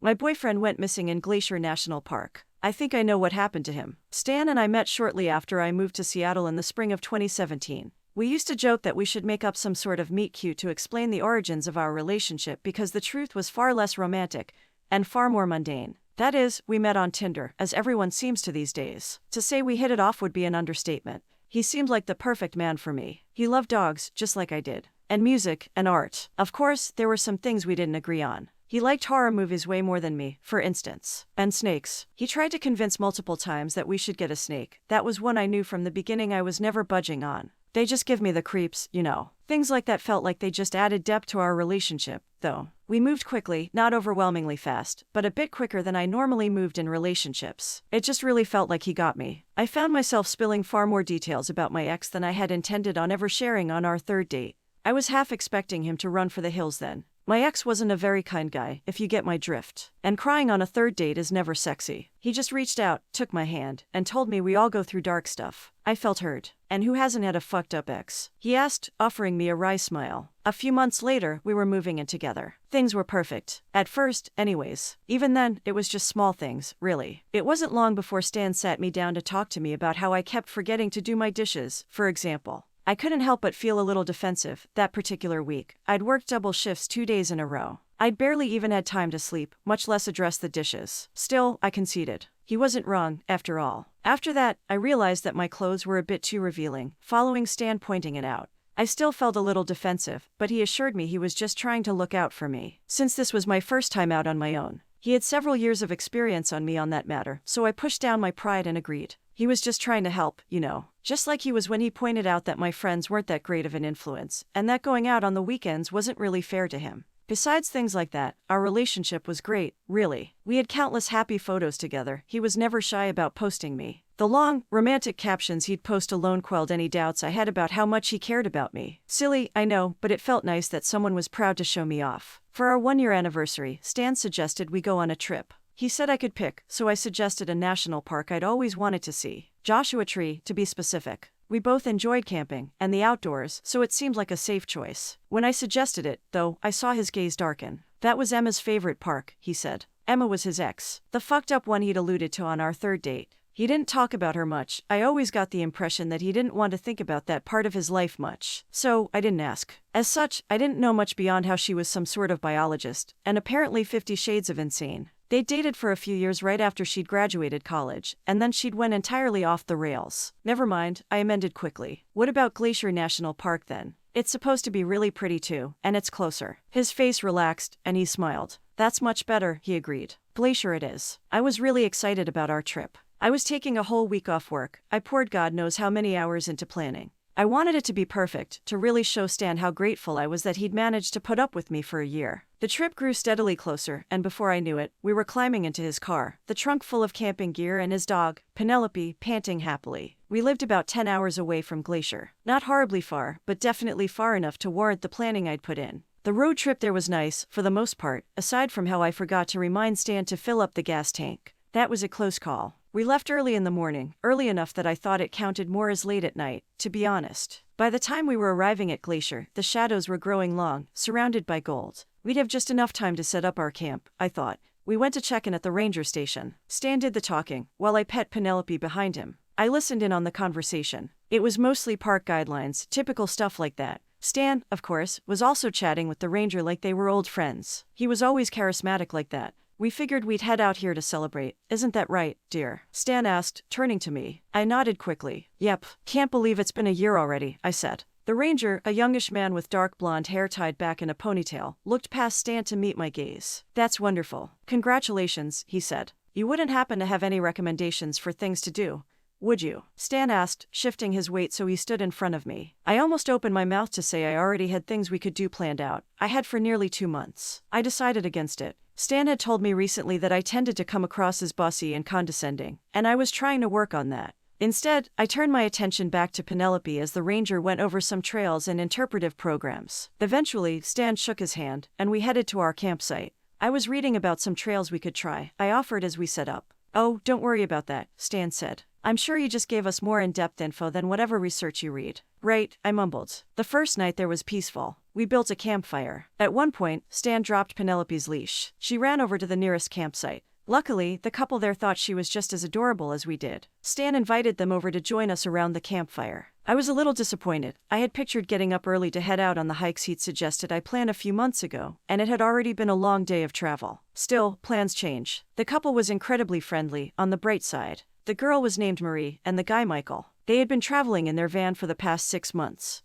My boyfriend went missing in Glacier National Park. I think I know what happened to him. Stan and I met shortly after I moved to Seattle in the spring of 2017. We used to joke that we should make up some sort of meet-cute to explain the origins of our relationship because the truth was far less romantic and far more mundane. That is, we met on Tinder, as everyone seems to these days. To say we hit it off would be an understatement. He seemed like the perfect man for me. He loved dogs, just like I did. And music, and art. Of course, there were some things we didn't agree on. He liked horror movies way more than me, for instance. And snakes. He tried to convince multiple times that we should get a snake. That was one I knew from the beginning I was never budging on. They just give me the creeps, you know. Things like that felt like they just added depth to our relationship, though. We moved quickly, not overwhelmingly fast, but a bit quicker than I normally moved in relationships. It just really felt like he got me. I found myself spilling far more details about my ex than I had intended on ever sharing on our third date. I was half expecting him to run for the hills then. My ex wasn't a very kind guy, if you get my drift. And crying on a third date is never sexy. He just reached out, took my hand, and told me we all go through dark stuff. I felt hurt. And who hasn't had a fucked up ex? He asked, offering me a wry smile. A few months later, we were moving in together. Things were perfect. At first, anyways. Even then, it was just small things, really. It wasn't long before Stan sat me down to talk to me about how I kept forgetting to do my dishes, for example. I couldn't help but feel a little defensive that particular week. I'd worked double shifts 2 days in a row. I'd barely even had time to sleep, much less address the dishes. Still, I conceded. He wasn't wrong, after all. After that, I realized that my clothes were a bit too revealing, following Stan pointing it out. I still felt a little defensive, but he assured me he was just trying to look out for me, since this was my first time out on my own. He had several years of experience on me on that matter, so I pushed down my pride and agreed. He was just trying to help, you know. Just like he was when he pointed out that my friends weren't that great of an influence, and that going out on the weekends wasn't really fair to him. Besides things like that, our relationship was great, really. We had countless happy photos together. He was never shy about posting me. The long, romantic captions he'd post alone quelled any doubts I had about how much he cared about me. Silly, I know, but it felt nice that someone was proud to show me off. For our 1-year anniversary, Stan suggested we go on a trip. He said I could pick, so I suggested a national park I'd always wanted to see. Joshua Tree, to be specific. We both enjoyed camping and the outdoors, so it seemed like a safe choice. When I suggested it, though, I saw his gaze darken. That was Emma's favorite park, he said. Emma was his ex. The fucked up one he'd alluded to on our third date. He didn't talk about her much. I always got the impression that he didn't want to think about that part of his life much. So, I didn't ask. As such, I didn't know much beyond how she was some sort of biologist, and apparently 50 Shades of Insane. They dated for a few years right after she'd graduated college, and then she'd went entirely off the rails. Never mind, I amended quickly. What about Glacier National Park then? It's supposed to be really pretty too, and it's closer. His face relaxed, and he smiled. That's much better, he agreed. Glacier it is. I was really excited about our trip. I was taking a whole week off work. I poured God knows how many hours into planning. I wanted it to be perfect, to really show Stan how grateful I was that he'd managed to put up with me for a year. The trip grew steadily closer, and before I knew it, we were climbing into his car, the trunk full of camping gear and his dog, Penelope, panting happily. We lived about 10 hours away from Glacier. Not horribly far, but definitely far enough to warrant the planning I'd put in. The road trip there was nice, for the most part, aside from how I forgot to remind Stan to fill up the gas tank. That was a close call. We left early in the morning, early enough that I thought it counted more as late at night, to be honest. By the time we were arriving at Glacier, the shadows were growing long, surrounded by gold. We'd have just enough time to set up our camp, I thought. We went to check in at the ranger station. Stan did the talking, while I pet Penelope behind him. I listened in on the conversation. It was mostly park guidelines, typical stuff like that. Stan, of course, was also chatting with the ranger like they were old friends. He was always charismatic like that. We figured we'd head out here to celebrate. Isn't that right, dear? Stan asked, turning to me. I nodded quickly. Yep. Can't believe it's been a year already, I said. The ranger, a youngish man with dark blonde hair tied back in a ponytail, looked past Stan to meet my gaze. That's wonderful. Congratulations, he said. You wouldn't happen to have any recommendations for things to do, would you? Stan asked, shifting his weight so he stood in front of me. I almost opened my mouth to say I already had things we could do planned out. I had for nearly 2 months. I decided against it. Stan had told me recently that I tended to come across as bossy and condescending, and I was trying to work on that. Instead, I turned my attention back to Penelope as the ranger went over some trails and interpretive programs. Eventually, Stan shook his hand, and we headed to our campsite. I was reading about some trails we could try, I offered as we set up. Oh, don't worry about that, Stan said. I'm sure you just gave us more in-depth info than whatever research you read. Right, I mumbled. The first night there was peaceful. we built a campfire. At one point, Stan dropped Penelope's leash. She ran over to the nearest campsite. Luckily, the couple there thought she was just as adorable as we did. Stan invited them over to join us around the campfire. I was a little disappointed. I had pictured getting up early to head out on the hikes he'd suggested I plan a few months ago, and it had already been a long day of travel. Still, plans change. The couple was incredibly friendly, on the bright side. The girl was named Marie, and the guy Michael. They had been traveling in their van for the past 6 months.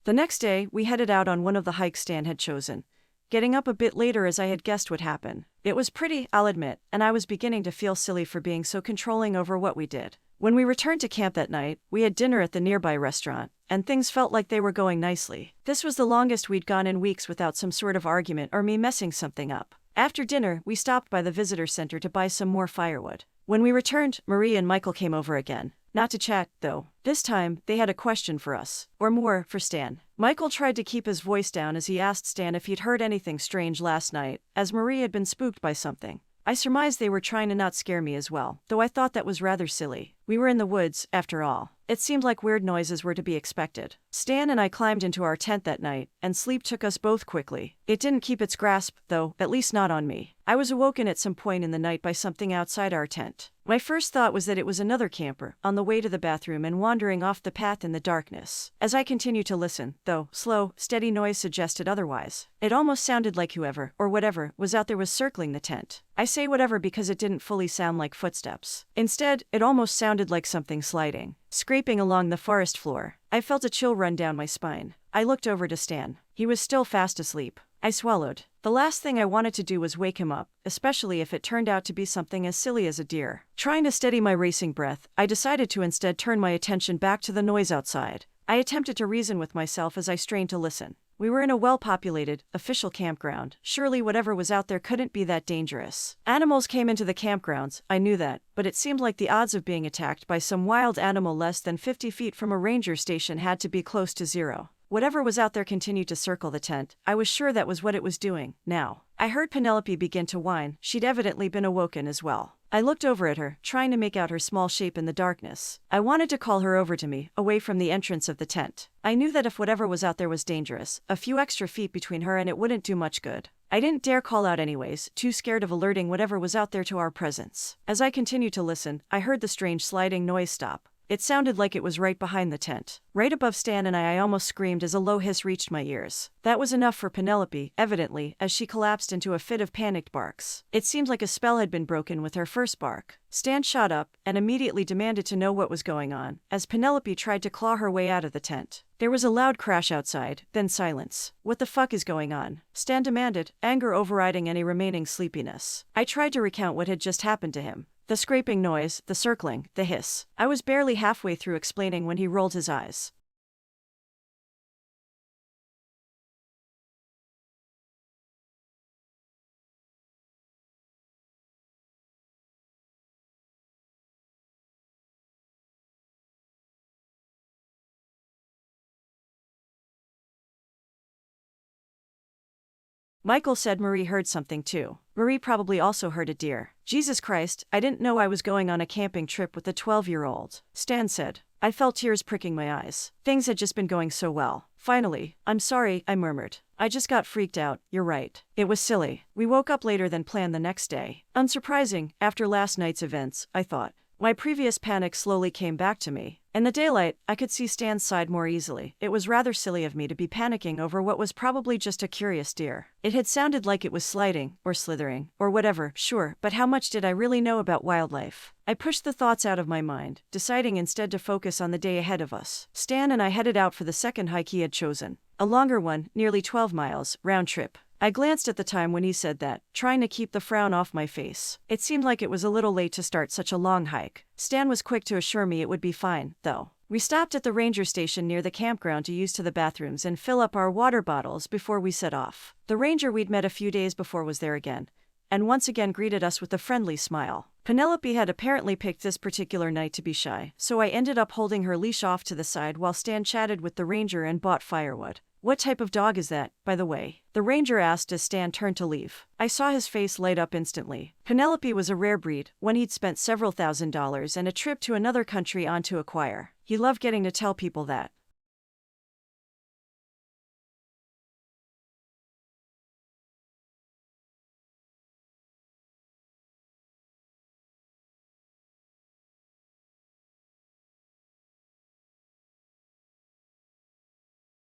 The next day, we headed out on one of the hikes Stan had chosen, getting up a bit later as I had guessed would happen. It was pretty, I'll admit, and I was beginning to feel silly for being so controlling over what we did. When we returned to camp that night, we had dinner at the nearby restaurant, and things felt like they were going nicely. This was the longest we'd gone in weeks without some sort of argument or me messing something up. After dinner, we stopped by the visitor center to buy some more firewood. When we returned, Marie and Michael came over again. Not to chat, though. This time, they had a question for us. Or more, for Stan. Michael tried to keep his voice down as he asked Stan if he'd heard anything strange last night, as Marie had been spooked by something. I surmised they were trying to not scare me as well, though I thought that was rather silly. We were in the woods, after all. It seemed like weird noises were to be expected. Stan and I climbed into our tent that night, and sleep took us both quickly. It didn't keep its grasp, though, at least not on me. I was awoken at some point in the night by something outside our tent. My first thought was that it was another camper, on the way to the bathroom and wandering off the path in the darkness. As I continued to listen, though, slow, steady noise suggested otherwise. It almost sounded like whoever, or whatever, was out there was circling the tent. I say whatever because it didn't fully sound like footsteps. Instead, it almost sounded like something sliding, scraping along the forest floor. I felt a chill run down my spine. I looked over to Stan. He was still fast asleep. I swallowed. The last thing I wanted to do was wake him up, especially if it turned out to be something as silly as a deer. Trying to steady my racing breath, I decided to instead turn my attention back to the noise outside. I attempted to reason with myself as I strained to listen. We were in a well-populated, official campground. Surely whatever was out there couldn't be that dangerous. Animals came into the campgrounds, I knew that, but it seemed like the odds of being attacked by some wild animal less than 50 feet from a ranger station had to be close to zero. Whatever was out there continued to circle the tent. I was sure that was what it was doing. Now, I heard Penelope begin to whine. She'd evidently been awoken as well. I looked over at her, trying to make out her small shape in the darkness. I wanted to call her over to me, away from the entrance of the tent. I knew that if whatever was out there was dangerous, a few extra feet between her and it wouldn't do much good. I didn't dare call out anyways, too scared of alerting whatever was out there to our presence. As I continued to listen, I heard the strange sliding noise stop. It sounded like it was right behind the tent. Right above Stan and I almost screamed as a low hiss reached my ears. That was enough for Penelope, evidently, as she collapsed into a fit of panicked barks. It seemed like a spell had been broken with her first bark. Stan shot up, and immediately demanded to know what was going on, as Penelope tried to claw her way out of the tent. There was a loud crash outside, then silence. What the fuck is going on? Stan demanded, anger overriding any remaining sleepiness. I tried to recount what had just happened to him. The scraping noise, the circling, the hiss. I was barely halfway through explaining when he rolled his eyes. Michael said Marie heard something too. Marie probably also heard a deer. Jesus Christ, I didn't know I was going on a camping trip with a 12-year-old. Stan said. I felt tears pricking my eyes. Things had just been going so well. Finally, I'm sorry, I murmured. I just got freaked out, you're right. It was silly. We woke up later than planned the next day. Unsurprising, after last night's events, I thought. My previous panic slowly came back to me. In the daylight, I could see Stan's side more easily. It was rather silly of me to be panicking over what was probably just a curious deer. It had sounded like it was sliding, or slithering, or whatever, sure, but how much did I really know about wildlife? I pushed the thoughts out of my mind, deciding instead to focus on the day ahead of us. Stan and I headed out for the second hike he had chosen. A longer one, nearly 12 miles, round trip. I glanced at the time when he said that, trying to keep the frown off my face. It seemed like it was a little late to start such a long hike. Stan was quick to assure me it would be fine, though. We stopped at the ranger station near the campground to use the bathrooms and fill up our water bottles before we set off. The ranger we'd met a few days before was there again, and once again greeted us with a friendly smile. Penelope had apparently picked this particular night to be shy, so I ended up holding her leash off to the side while Stan chatted with the ranger and bought firewood. "What type of dog is that, by the way?" the ranger asked as Stan turned to leave. I saw his face light up instantly. Penelope was a rare breed, one he'd spent several $1,000s and a trip to another country on to acquire. He loved getting to tell people that.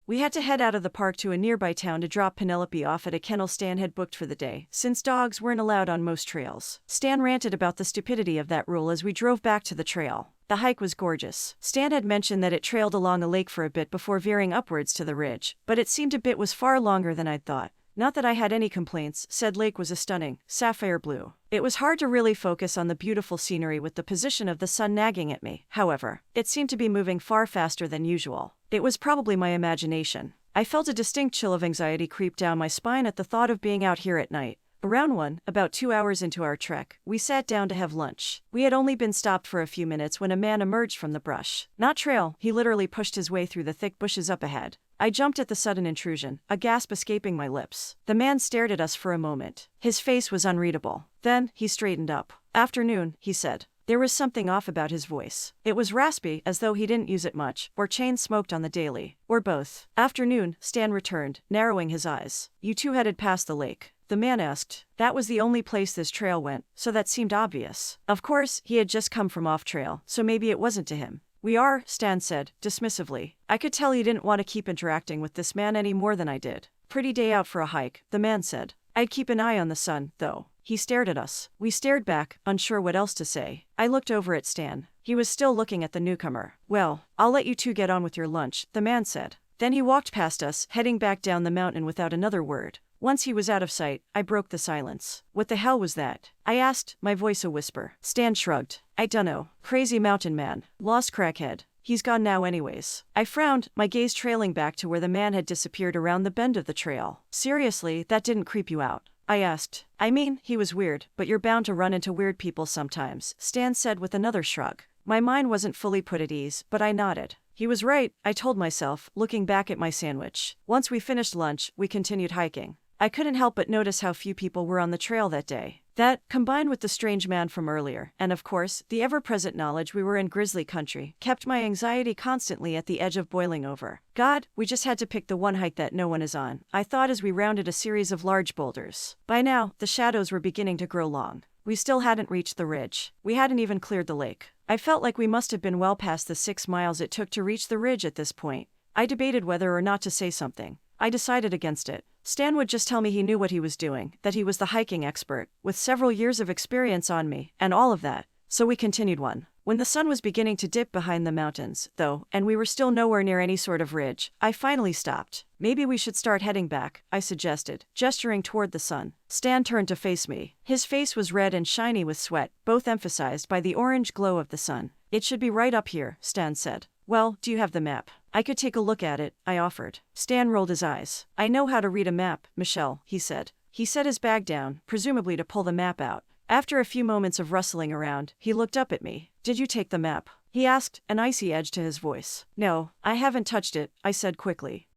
We had to head out of the park to a nearby town to drop Penelope off at a kennel Stan had booked for the day, since dogs weren't allowed on most trails. Stan ranted about the stupidity of that rule as we drove back to the trail. The hike was gorgeous. Stan had mentioned that it trailed along a lake for a bit before veering upwards to the ridge, but it seemed a bit was far longer than I'd thought. Not that I had any complaints, said lake was a stunning, sapphire blue. It was hard to really focus on the beautiful scenery with the position of the sun nagging at me, however. It seemed to be moving far faster than usual. It was probably my imagination. I felt a distinct chill of anxiety creep down my spine at the thought of being out here at night. Around 1, about 2 hours into our trek, we sat down to have lunch. We had only been stopped for a few minutes when a man emerged from the brush. Not trail, he literally pushed his way through the thick bushes up ahead. I jumped at the sudden intrusion, a gasp escaping my lips. The man stared at us for a moment. His face was unreadable. Then, he straightened up. "Afternoon," he said. There was something off about his voice. It was raspy, as though he didn't use it much, or chain smoked on the daily. Or both. "Afternoon," Stan returned, narrowing his eyes. "You two headed past the lake?" the man asked. That was the only place this trail went, so that seemed obvious. Of course, he had just come from off-trail, so maybe it wasn't to him. "We are," Stan said, dismissively. I could tell he didn't want to keep interacting with this man any more than I did. "Pretty day out for a hike," the man said. "I'd keep an eye on the sun, though." He stared at us. We stared back, unsure what else to say. I looked over at Stan. He was still looking at the newcomer. "Well, I'll let you two get on with your lunch," the man said. Then he walked past us, heading back down the mountain without another word. Once he was out of sight, I broke the silence. "What the hell was that?" I asked, my voice a whisper. Stan shrugged. "I dunno. Crazy mountain man. Lost crackhead. He's gone now anyways." I frowned, my gaze trailing back to where the man had disappeared around the bend of the trail. "Seriously, that didn't creep you out?" I asked. "I mean, he was weird, but you're bound to run into weird people sometimes," Stan said with another shrug. My mind wasn't fully put at ease, but I nodded. He was right, I told myself, looking back at my sandwich. Once we finished lunch, we continued hiking. I couldn't help but notice how few people were on the trail that day. That, combined with the strange man from earlier, and of course, the ever-present knowledge we were in grizzly country, kept my anxiety constantly at the edge of boiling over. God, we just had to pick the one hike that no one is on, I thought as we rounded a series of large boulders. By now, the shadows were beginning to grow long. We still hadn't reached the ridge. We hadn't even cleared the lake. I felt like we must have been well past the 6 miles it took to reach the ridge at this point. I debated whether or not to say something. I decided against it. Stan would just tell me he knew what he was doing, that he was the hiking expert, with several years of experience on me, and all of that. So we continued on. When the sun was beginning to dip behind the mountains, though, and we were still nowhere near any sort of ridge, I finally stopped. "Maybe we should start heading back," I suggested, gesturing toward the sun. Stan turned to face me. His face was red and shiny with sweat, both emphasized by the orange glow of the sun. "It should be right up here," Stan said. "Well, do you have the map?" "I could take a look at it," I offered. Stan rolled his eyes. "I know how to read a map, Michelle," he said. He set his bag down, presumably to pull the map out. After a few moments of rustling around, he looked up at me. "Did you take the map?" he asked, an icy edge to his voice. "No, I haven't touched it," I said quickly.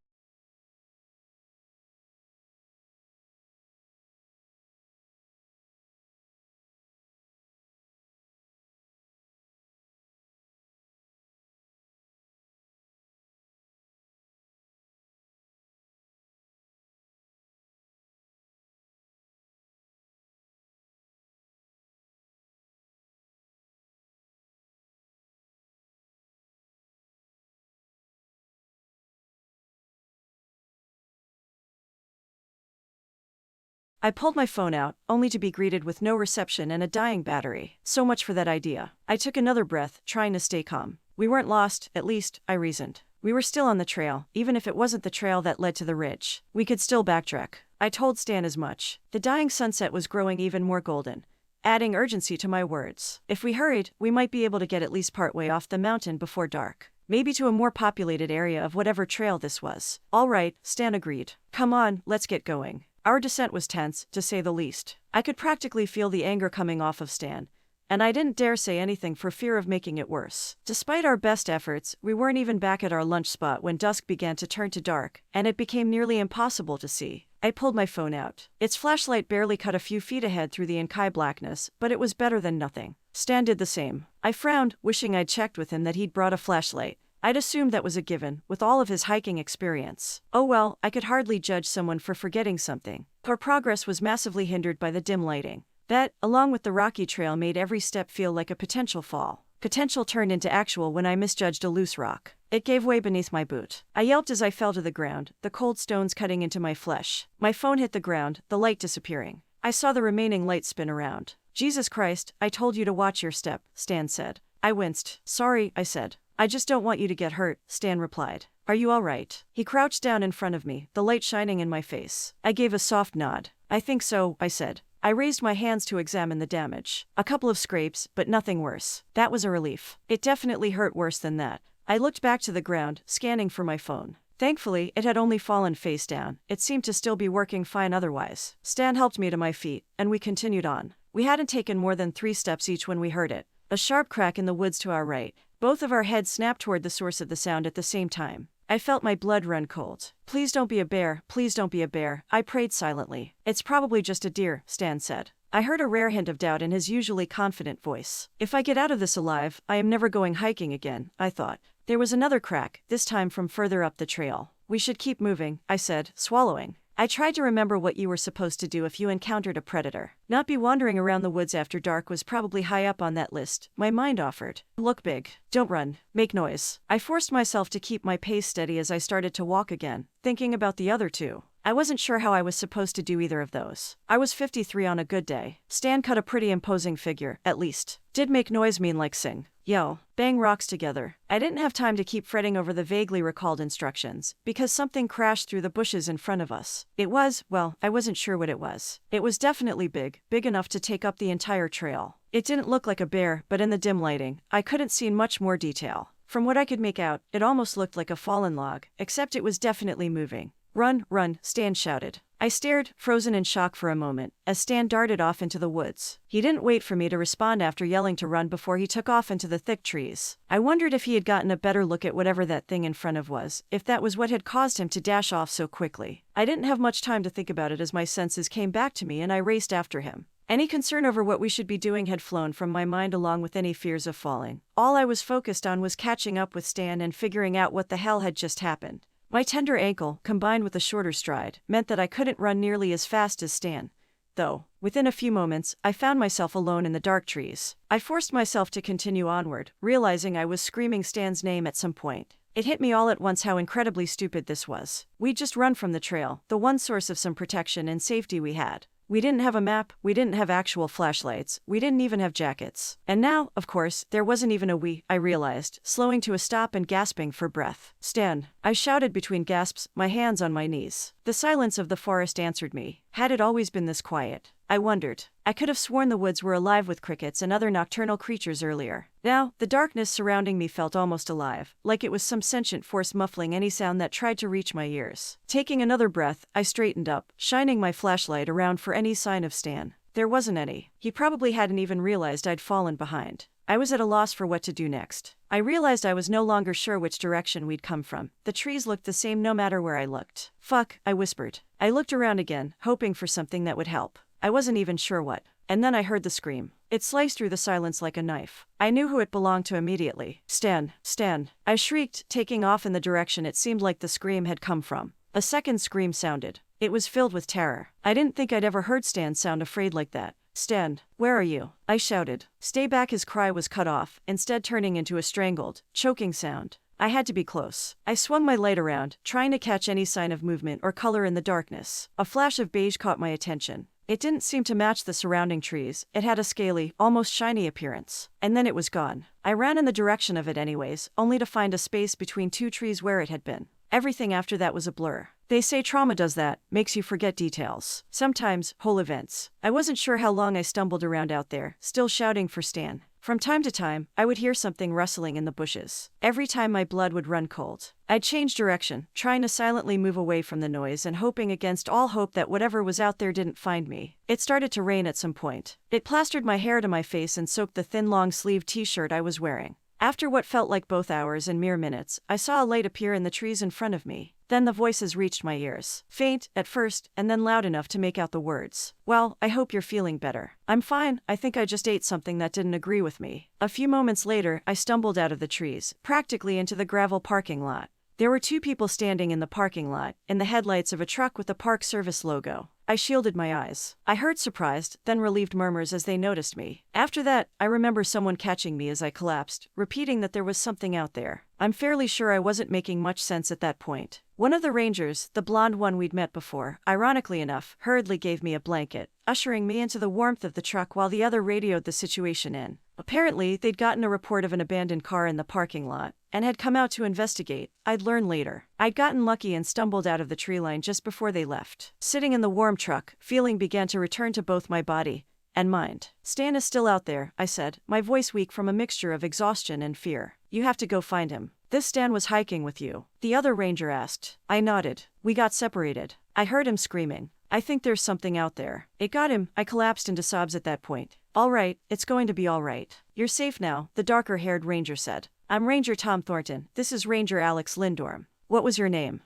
I pulled my phone out, only to be greeted with no reception and a dying battery. So much for that idea. I took another breath, trying to stay calm. We weren't lost, at least, I reasoned. We were still on the trail, even if it wasn't the trail that led to the ridge. We could still backtrack. I told Stan as much. The dying sunset was growing even more golden, adding urgency to my words. If we hurried, we might be able to get at least partway off the mountain before dark. Maybe to a more populated area of whatever trail this was. "All right," Stan agreed. "Come on, let's get going." Our descent was tense, to say the least. I could practically feel the anger coming off of Stan, and I didn't dare say anything for fear of making it worse. Despite our best efforts, we weren't even back at our lunch spot when dusk began to turn to dark, and it became nearly impossible to see. I pulled my phone out. Its flashlight barely cut a few feet ahead through the inky blackness, but it was better than nothing. Stan did the same. I frowned, wishing I'd checked with him that he'd brought a flashlight. I'd assumed that was a given, with all of his hiking experience. Oh well, I could hardly judge someone for forgetting something. Our progress was massively hindered by the dim lighting. That, along with the rocky trail, made every step feel like a potential fall. Potential turned into actual when I misjudged a loose rock. It gave way beneath my boot. I yelped as I fell to the ground, the cold stones cutting into my flesh. My phone hit the ground, the light disappearing. I saw the remaining light spin around. Jesus Christ, I told you to watch your step, Stan said. I winced. Sorry, I said. I just don't want you to get hurt, Stan replied. Are you all right? He crouched down in front of me, the light shining in my face. I gave a soft nod. I think so, I said. I raised my hands to examine the damage. A couple of scrapes, but nothing worse. That was a relief. It definitely hurt worse than that. I looked back to the ground, scanning for my phone. Thankfully, it had only fallen face down. It seemed to still be working fine otherwise. Stan helped me to my feet, and we continued on. We hadn't taken more than 3 steps each when we heard it. A sharp crack in the woods to our right. Both of our heads snapped toward the source of the sound at the same time. I felt my blood run cold. Please don't be a bear, please don't be a bear, I prayed silently. It's probably just a deer, Stan said. I heard a rare hint of doubt in his usually confident voice. If I get out of this alive, I am never going hiking again, I thought. There was another crack, this time from further up the trail. We should keep moving, I said, swallowing. I tried to remember what you were supposed to do if you encountered a predator. Not be wandering around the woods after dark was probably high up on that list, my mind offered. Look big. Don't run. Make noise. I forced myself to keep my pace steady as I started to walk again, thinking about the other two. I wasn't sure how I was supposed to do either of those. I was 53 on a good day. Stan cut a pretty imposing figure, at least. Did make noise mean like sing, yell, bang rocks together? I didn't have time to keep fretting over the vaguely recalled instructions, because something crashed through the bushes in front of us. It was, well, I wasn't sure what it was. It was definitely big enough to take up the entire trail. It didn't look like a bear, but in the dim lighting, I couldn't see much more detail. From what I could make out, it almost looked like a fallen log, except it was definitely moving. Run, run, Stan shouted. I stared, frozen in shock for a moment, as Stan darted off into the woods. He didn't wait for me to respond after yelling to run before he took off into the thick trees. I wondered if he had gotten a better look at whatever that thing in front of was, if that was what had caused him to dash off so quickly. I didn't have much time to think about it as my senses came back to me and I raced after him. Any concern over what we should be doing had flown from my mind along with any fears of falling. All I was focused on was catching up with Stan and figuring out what the hell had just happened. My tender ankle, combined with a shorter stride, meant that I couldn't run nearly as fast as Stan. Though, within a few moments, I found myself alone in the dark trees. I forced myself to continue onward, realizing I was screaming Stan's name at some point. It hit me all at once how incredibly stupid this was. We'd just run from the trail, the one source of some protection and safety we had. We didn't have a map, we didn't have actual flashlights, we didn't even have jackets. And now, of course, there wasn't even a we, I realized, slowing to a stop and gasping for breath. Stan, I shouted between gasps, my hands on my knees. The silence of the forest answered me. Had it always been this quiet? I wondered. I could have sworn the woods were alive with crickets and other nocturnal creatures earlier. Now, the darkness surrounding me felt almost alive, like it was some sentient force muffling any sound that tried to reach my ears. Taking another breath, I straightened up, shining my flashlight around for any sign of Stan. There wasn't any. He probably hadn't even realized I'd fallen behind. I was at a loss for what to do next. I realized I was no longer sure which direction we'd come from. The trees looked the same no matter where I looked. Fuck, I whispered. I looked around again, hoping for something that would help. I wasn't even sure what. And then I heard the scream. It sliced through the silence like a knife. I knew who it belonged to immediately. Stan, Stan. I shrieked, taking off in the direction it seemed like the scream had come from. A second scream sounded. It was filled with terror. I didn't think I'd ever heard Stan sound afraid like that. Stan, where are you? I shouted. Stay back. His cry was cut off, instead turning into a strangled, choking sound. I had to be close. I swung my light around, trying to catch any sign of movement or color in the darkness. A flash of beige caught my attention. It didn't seem to match the surrounding trees. It had a scaly, almost shiny appearance. And then it was gone. I ran in the direction of it anyways, only to find a space between 2 trees where it had been. Everything after that was a blur. They say trauma does that, makes you forget details. Sometimes, whole events. I wasn't sure how long I stumbled around out there, still shouting for Stan. From time to time, I would hear something rustling in the bushes. Every time my blood would run cold. I'd change direction, trying to silently move away from the noise and hoping against all hope that whatever was out there didn't find me. It started to rain at some point. It plastered my hair to my face and soaked the thin long-sleeved t-shirt I was wearing. After what felt like both hours and mere minutes, I saw a light appear in the trees in front of me. Then the voices reached my ears. Faint, at first, and then loud enough to make out the words. "Well, I hope you're feeling better." "I'm fine, I think I just ate something that didn't agree with me." A few moments later, I stumbled out of the trees, practically into the gravel parking lot. There were two people standing in the parking lot, in the headlights of a truck with the Park Service logo. I shielded my eyes. I heard surprised, then relieved murmurs as they noticed me. After that, I remember someone catching me as I collapsed, repeating that there was something out there. I'm fairly sure I wasn't making much sense at that point. One of the rangers, the blonde one we'd met before, ironically enough, hurriedly gave me a blanket, ushering me into the warmth of the truck while the other radioed the situation in. Apparently, they'd gotten a report of an abandoned car in the parking lot, and had come out to investigate. I'd learn later. I'd gotten lucky and stumbled out of the tree line just before they left. Sitting in the warm truck, feeling began to return to both my body and mind. "Stan is still out there," I said, my voice weak from a mixture of exhaustion and fear. "You have to go find him." "This Stan was hiking with you?" the other ranger asked. I nodded. "We got separated." I heard him screaming. "I think there's something out there." It got him. I collapsed into sobs at that point. "All right, it's going to be all right. You're safe now," the darker-haired ranger said. "I'm Ranger Tom Thornton. This is Ranger Alex Lindorm. What was your name?"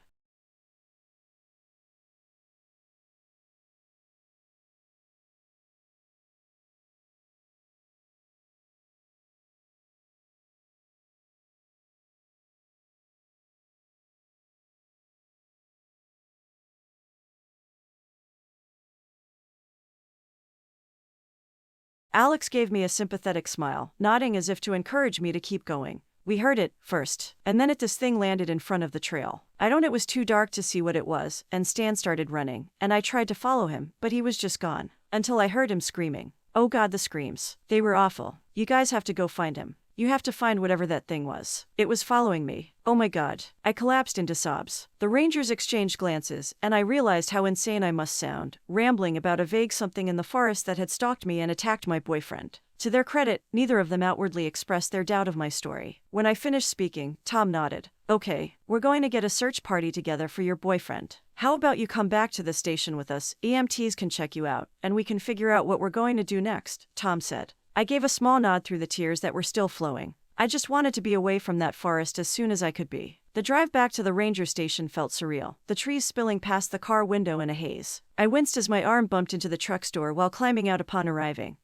Alex gave me a sympathetic smile, nodding as if to encourage me to keep going. "We heard it, first, and then this thing landed in front of the trail. It was too dark to see what it was, and Stan started running, and I tried to follow him, but he was just gone. Until I heard him screaming. Oh God, the screams. They were awful. You guys have to go find him. You have to find whatever that thing was. It was following me. Oh my God." I collapsed into sobs. The rangers exchanged glances, and I realized how insane I must sound, rambling about a vague something in the forest that had stalked me and attacked my boyfriend. To their credit, neither of them outwardly expressed their doubt of my story. When I finished speaking, Tom nodded. "Okay, we're going to get a search party together for your boyfriend. How about you come back to the station with us? EMTs can check you out, and we can figure out what we're going to do next," Tom said. I gave a small nod through the tears that were still flowing. I just wanted to be away from that forest as soon as I could be. The drive back to the ranger station felt surreal, the trees spilling past the car window in a haze. I winced as my arm bumped into the truck's door while climbing out upon arriving.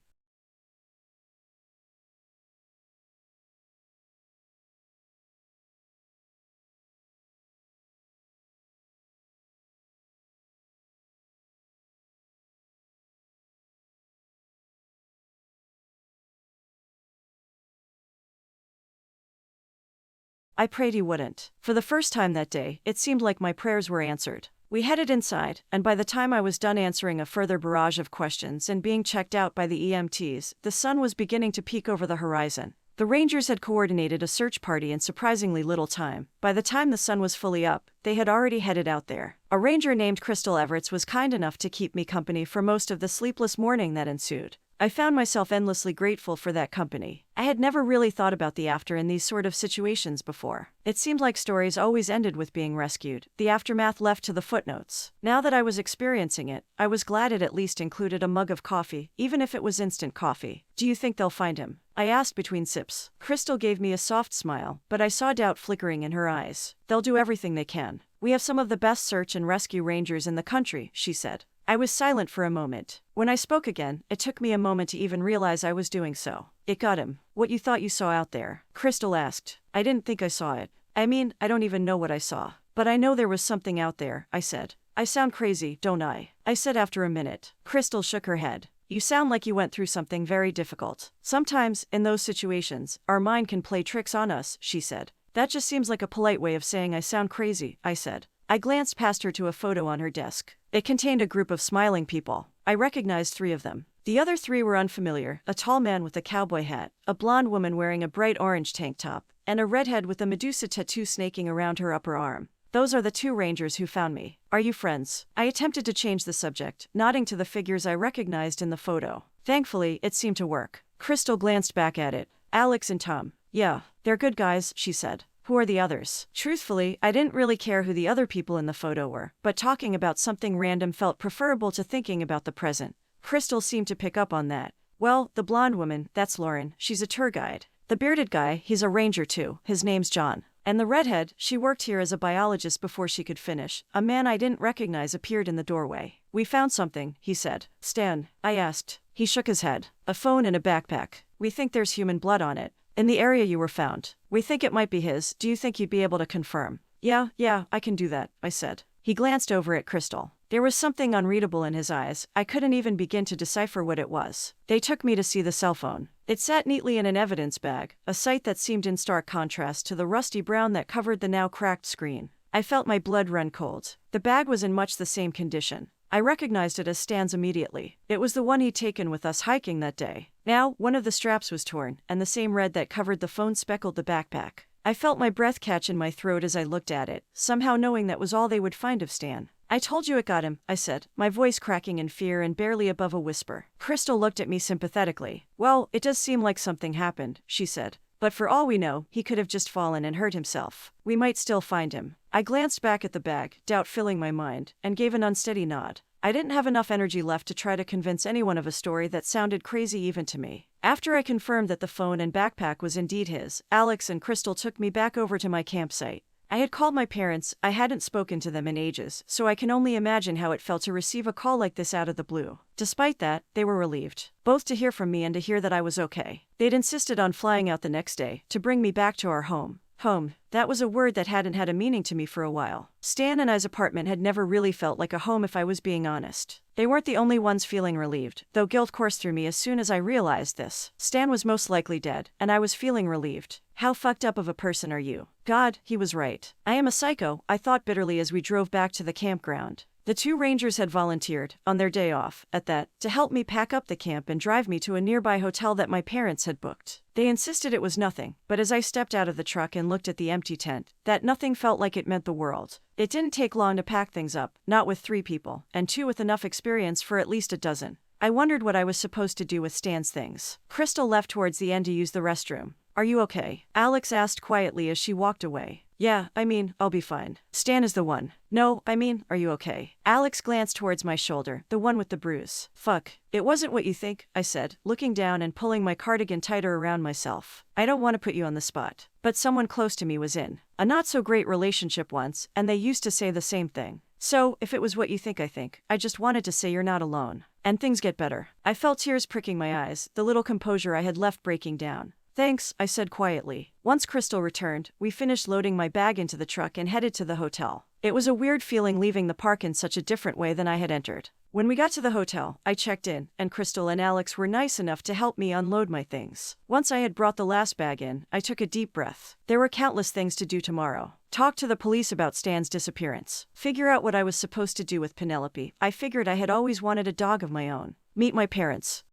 I prayed he wouldn't. For the first time that day, it seemed like my prayers were answered. We headed inside, and by the time I was done answering a further barrage of questions and being checked out by the EMTs, the sun was beginning to peek over the horizon. The Rangers had coordinated a search party in surprisingly little time. By the time the sun was fully up, they had already headed out there. A ranger named Crystal Everett was kind enough to keep me company for most of the sleepless morning that ensued. I found myself endlessly grateful for that company. I had never really thought about the after in these sort of situations before. It seemed like stories always ended with being rescued, the aftermath left to the footnotes. Now that I was experiencing it, I was glad it at least included a mug of coffee, even if it was instant coffee. "Do you think they'll find him?" I asked between sips. Crystal gave me a soft smile, but I saw doubt flickering in her eyes. "They'll do everything they can. We have some of the best search and rescue rangers in the country," she said. I was silent for a moment. When I spoke again, it took me a moment to even realize I was doing so. "It got him. What you thought you saw out there?" Crystal asked. "I didn't think I saw it. I mean, I don't even know what I saw. But I know there was something out there," I said. "I sound crazy, don't I?" I said after a minute. Crystal shook her head. "You sound like you went through something very difficult. Sometimes, in those situations, our mind can play tricks on us," she said. "That just seems like a polite way of saying I sound crazy," I said. I glanced past her to a photo on her desk. It contained a group of smiling people. I recognized 3 of them. The other 3 were unfamiliar: a tall man with a cowboy hat, a blonde woman wearing a bright orange tank top, and a redhead with a Medusa tattoo snaking around her upper arm. "Those are the 2 rangers who found me. Are you friends?" I attempted to change the subject, nodding to the figures I recognized in the photo. Thankfully, it seemed to work. Crystal glanced back at it. Alex and Tom. Yeah, they're good guys, she said. Who are the others? Truthfully, I didn't really care who the other people in the photo were, but talking about something random felt preferable to thinking about the present. Crystal seemed to pick up on that. Well, the blonde woman, that's Lauren, she's a tour guide. The bearded guy, he's a ranger too, his name's John. And the redhead, she worked here as a biologist before she could finish. A man I didn't recognize appeared in the doorway. We found something, he said. Stan, I asked. He shook his head. A phone and a backpack. We think there's human blood on it. In the area you were found. We think it might be his. Do you think you'd be able to confirm? Yeah, I can do that, I said. He glanced over at Crystal. There was something unreadable in his eyes. I couldn't even begin to decipher what it was. They took me to see the cell phone. It sat neatly in an evidence bag, a sight that seemed in stark contrast to the rusty brown that covered the now cracked screen. I felt my blood run cold. The bag was in much the same condition. I recognized it as Stan's immediately. It was the one he'd taken with us hiking that day. Now, one of the straps was torn, and the same red that covered the phone speckled the backpack. I felt my breath catch in my throat as I looked at it, somehow knowing that was all they would find of Stan. I told you it got him, I said, my voice cracking in fear and barely above a whisper. Crystal looked at me sympathetically. Well, it does seem like something happened, she said. But for all we know, he could have just fallen and hurt himself. We might still find him. I glanced back at the bag, doubt filling my mind, and gave an unsteady nod. I didn't have enough energy left to try to convince anyone of a story that sounded crazy even to me. After I confirmed that the phone and backpack was indeed his, Alex and Crystal took me back over to my campsite. I had called my parents. I hadn't spoken to them in ages, so I can only imagine how it felt to receive a call like this out of the blue. Despite that, they were relieved, both to hear from me and to hear that I was okay. They'd insisted on flying out the next day to bring me back to our home. Home. That was a word that hadn't had a meaning to me for a while. Stan and I's apartment had never really felt like a home if I was being honest. They weren't the only ones feeling relieved, though guilt coursed through me as soon as I realized this. Stan was most likely dead, and I was feeling relieved. How fucked up of a person are you? God, he was right. I am a psycho, I thought bitterly as we drove back to the campground. The two rangers had volunteered, on their day off, at that, to help me pack up the camp and drive me to a nearby hotel that my parents had booked. They insisted it was nothing, but as I stepped out of the truck and looked at the empty tent, that nothing felt like it meant the world. It didn't take long to pack things up, not with 3 people, and 2 with enough experience for at least a dozen. I wondered what I was supposed to do with Stan's things. Crystal left towards the end to use the restroom. Are you okay? Alex asked quietly as she walked away. Yeah, I'll be fine. Stan is the one. No, are you okay? Alex glanced towards my shoulder, the one with the bruise. Fuck. It wasn't what you think, I said, looking down and pulling my cardigan tighter around myself. I don't want to put you on the spot. But someone close to me was in a not-so-great relationship once, and they used to say the same thing. So, if it was what you think, I just wanted to say you're not alone. And things get better. I felt tears pricking my eyes, the little composure I had left breaking down. Thanks, I said quietly. Once Crystal returned, we finished loading my bag into the truck and headed to the hotel. It was a weird feeling leaving the park in such a different way than I had entered. When we got to the hotel, I checked in, and Crystal and Alex were nice enough to help me unload my things. Once I had brought the last bag in, I took a deep breath. There were countless things to do tomorrow. Talk to the police about Stan's disappearance. Figure out what I was supposed to do with Penelope. I figured I had always wanted a dog of my own. Meet my parents.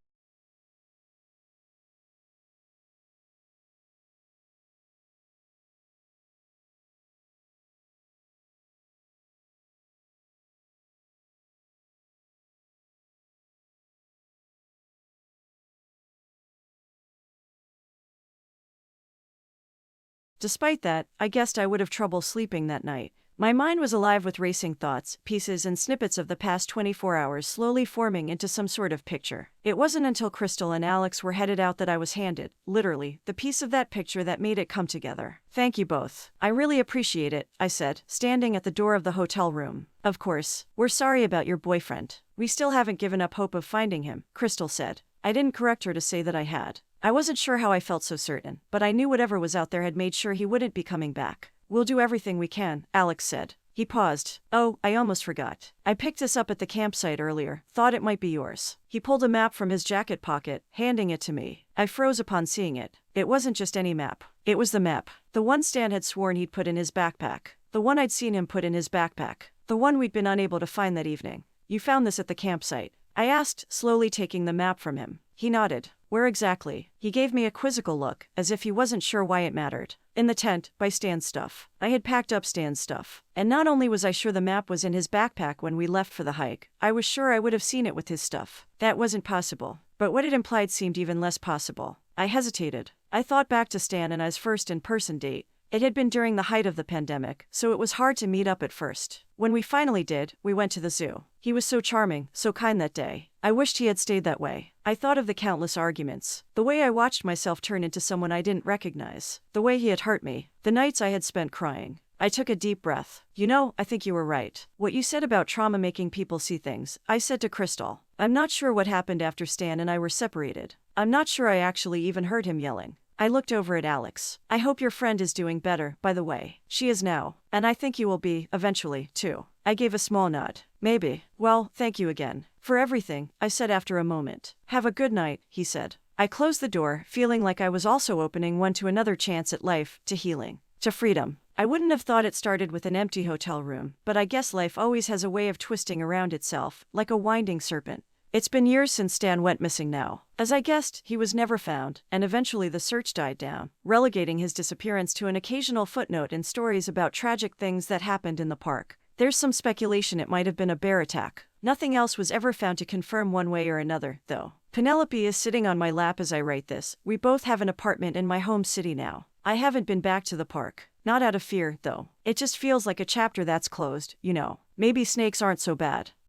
Despite that, I guessed I would have trouble sleeping that night. My mind was alive with racing thoughts, pieces and snippets of the past 24 hours slowly forming into some sort of picture. It wasn't until Crystal and Alex were headed out that I was handed, literally, the piece of that picture that made it come together. Thank you both. I really appreciate it, I said, standing at the door of the hotel room. Of course. We're sorry about your boyfriend. We still haven't given up hope of finding him, Crystal said. I didn't correct her to say that I had. I wasn't sure how I felt so certain, but I knew whatever was out there had made sure he wouldn't be coming back. We'll do everything we can, Alex said. He paused. Oh, I almost forgot. I picked this up at the campsite earlier, thought it might be yours. He pulled a map from his jacket pocket, handing it to me. I froze upon seeing it. It wasn't just any map. It was the map. The one Stan had sworn he'd put in his backpack. The one I'd seen him put in his backpack. The one we'd been unable to find that evening. You found this at the campsite? I asked, slowly taking the map from him. He nodded. Where exactly? He gave me a quizzical look, as if he wasn't sure why it mattered. In the tent, by Stan's stuff. I had packed up Stan's stuff. And not only was I sure the map was in his backpack when we left for the hike, I was sure I would have seen it with his stuff. That wasn't possible. But what it implied seemed even less possible. I hesitated. I thought back to Stan and I's first in-person date. It had been during the height of the pandemic, so it was hard to meet up at first. When we finally did, we went to the zoo. He was so charming, so kind that day. I wished he had stayed that way. I thought of the countless arguments, the way I watched myself turn into someone I didn't recognize, the way he had hurt me, the nights I had spent crying. I took a deep breath. You know, I think you were right. What you said about trauma making people see things, I said to Crystal. I'm not sure what happened after Stan and I were separated. I'm not sure I actually even heard him yelling. I looked over at Alex. I hope your friend is doing better, by the way. She is now. And I think you will be, eventually, too. I gave a small nod. Maybe. Well, thank you again. For everything, I said after a moment. Have a good night, he said. I closed the door, feeling like I was also opening one to another chance at life, to healing, to freedom. I wouldn't have thought it started with an empty hotel room, but I guess life always has a way of twisting around itself, like a winding serpent. It's been years since Stan went missing now. As I guessed, he was never found, and eventually the search died down, relegating his disappearance to an occasional footnote in stories about tragic things that happened in the park. There's some speculation it might have been a bear attack. Nothing else was ever found to confirm one way or another, though. Penelope is sitting on my lap as I write this. We both have an apartment in my home city now. I haven't been back to the park. Not out of fear, though. It just feels like a chapter that's closed, you know. Maybe snakes aren't so bad.